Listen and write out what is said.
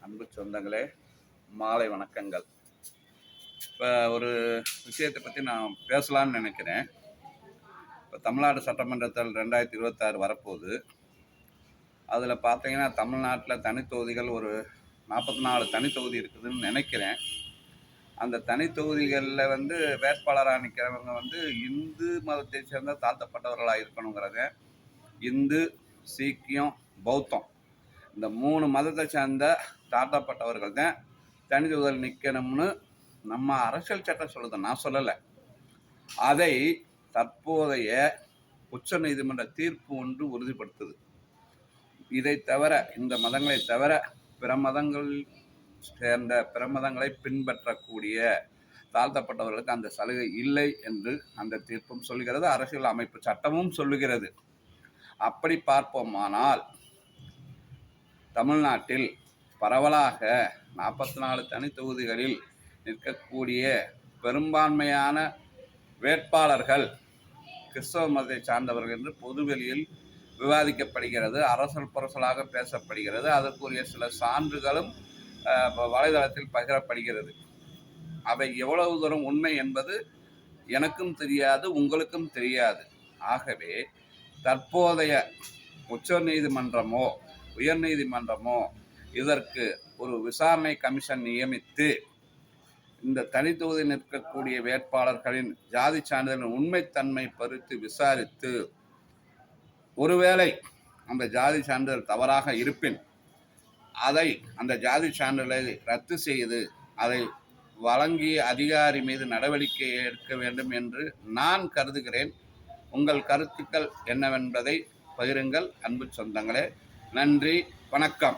அன்பு சொந்தங்களே, மாலை வணக்கங்கள். இப்போ ஒரு விஷயத்தை பற்றி நான் பேசலான்னு நினைக்கிறேன். இப்போ தமிழ்நாடு சட்டமன்றத்தில் 2026 வரப்போகுது. அதில் பார்த்தீங்கன்னா தமிழ்நாட்டில் தனித்தொகுதிகள் ஒரு 44 தனித்தொகுதி இருக்குதுன்னு நினைக்கிறேன். அந்த தனித்தொகுதிகளில் வேட்பாளராக நிற்கிறவங்க இந்து மதத்தை சேர்ந்த தாழ்த்தப்பட்டவர்களாக இருக்கணுங்கிறத, இந்து, சீக்கியம், பௌத்தம் இந்த 3 மதத்தை சேர்ந்த தாழ்த்தப்பட்டவர்கள் தான் தனித்தொகுதியில் நிற்கணும்னு நம்ம அரசியல் சட்டம் சொல்லுது, நான் சொல்லலை. அதை தற்போதைய உச்ச நீதிமன்ற தீர்ப்பு ஒன்று உறுதிப்படுத்துது. இதை தவிர, இந்த மதங்களை தவிர பிற மதங்கள் சேர்ந்த பிற மதங்களை பின்பற்றக்கூடிய தாழ்த்தப்பட்டவர்களுக்கு அந்த சலுகை இல்லை என்று அந்த தீர்ப்பும் சொல்கிறது, அரசியல் அமைப்பு சட்டமும் சொல்லுகிறது. அப்படி பார்ப்போமானால் தமிழ்நாட்டில் பரவலாக 44 தனித்தொகுதிகளில் நிற்கக்கூடிய பெரும்பான்மையான வேட்பாளர்கள் கிறிஸ்தவ மதத்தை சார்ந்தவர்கள் என்று பொதுவெளியில் விவாதிக்கப்படுகிறது, அரசல் புரசலாக பேசப்படுகிறது. அதற்குரிய சில சான்றுகளும் வலைதளத்தில் பகிரப்படுகிறது. அவை எவ்வளவு தூரம் உண்மை என்பது எனக்கும் தெரியாது, உங்களுக்கும் தெரியாது. ஆகவே தற்போதைய உச்ச நீதிமன்றமோ உயர் நீதிமன்றமோ இதற்கு ஒரு விசாரணை கமிஷன் நியமித்து இந்த தனித்தொகுதி நிற்கக்கூடிய வேட்பாளர்களின் ஜாதி சான்றிதழின் உண்மைத்தன்மை பறித்து விசாரித்து, ஒருவேளை அந்த ஜாதி சான்றிதழ் தவறாக இருப்பின் அதை அந்த ஜாதி சான்றிதழை ரத்து செய்து அதை வழங்கிய அதிகாரி மீது நடவடிக்கை எடுக்க வேண்டும் என்று நான் கருதுகிறேன். உங்கள் கருத்துக்கள் என்னவென்பதை பகிருங்கள் அன்பு சொந்தங்களே. நன்றி, வணக்கம்.